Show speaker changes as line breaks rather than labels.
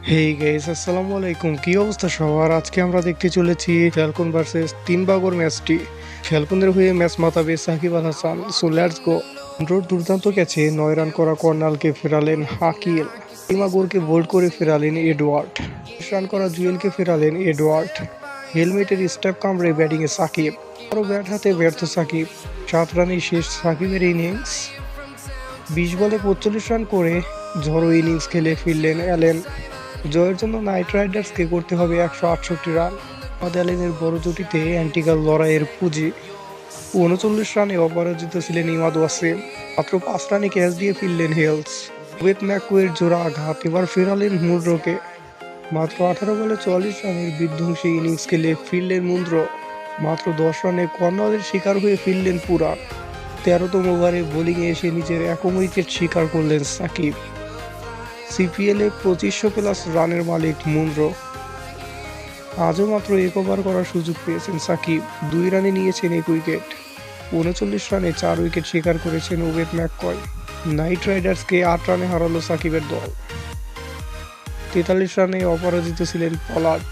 Hey guys, আসসালামু আলাইকুম। কি অবস্থা সবার? আজকে আমরা দেখতে চলেছি ফ্যালকন ভার্সেস তিন বাগর ম্যাচটি। ফ্যালকনদের হয়ে ম্যাচ মাতাবে Shakib Al Hasan. So let's go. রোড দুর্দান্ত ক্যাচে 9 রান করা কর্নালকে ফেরালেন হাকিল। ইমাগোরকে বোল্ড করে ফেরালেন এডওয়ার্ড। 20 রান করা জুয়েলকে ফেরালেন এডওয়ার্ড। হেলমেটের স্টেপ কামড়ে ব্যাটিংয়ে সাকিব। আরও ব্যাট হাতে ব্যর্থ সাকিব। 7 রানেই শেষ সাকিবের ইনিংস। 20 বলে 45 রান করে ঝড়ো ইনিংস খেলে ফিরলেন অ্যালেন। জয়ের জন্য নাইট রাইডার্সকে করতে হবে 168 রান। মোহাম্মদ আলীর বড় জুটিতে অ্যান্টিকাল লড়াইয়ের পুঁজি। 39 রানে অপরাজিত ছিলেন ইমাদ ওয়াসিম। মাত্র 5 রানে ক্যাচ দিয়ে ফিরলেন হেলস। ওয়েট ম্যাকুয়ের জোড়া আঘাত এবার ফেরালেন মুনরোকে। মাত্র 18 বলে 44 রানের বিধ্বংসী ইনিংস খেলে ফিরলেন মুনরো। মাত্র 10 রানে কর্নারের শিকার হয়ে ফিরলেন পুরান। 13তম ওভারে বোলিংয়ে এসে নিজের একক উইকেট শিকার করলেন সাকিব। সিপিএলে 2500+ রানের মালিক মুনরো। আজও মাত্র 1 ওভার করার সুযোগ পেয়েছেন সাকিব। 2 রানে নিয়েছেন 1 উইকেট। 39 রানে 4 উইকেট শিকার করেছেন ওয়েট ম্যাককয়। নাইট রাইডার্সকে 8 রানে হারালো সাকিবের দল। 43 রানে অপরাজিত ছিলেন পলার্ড।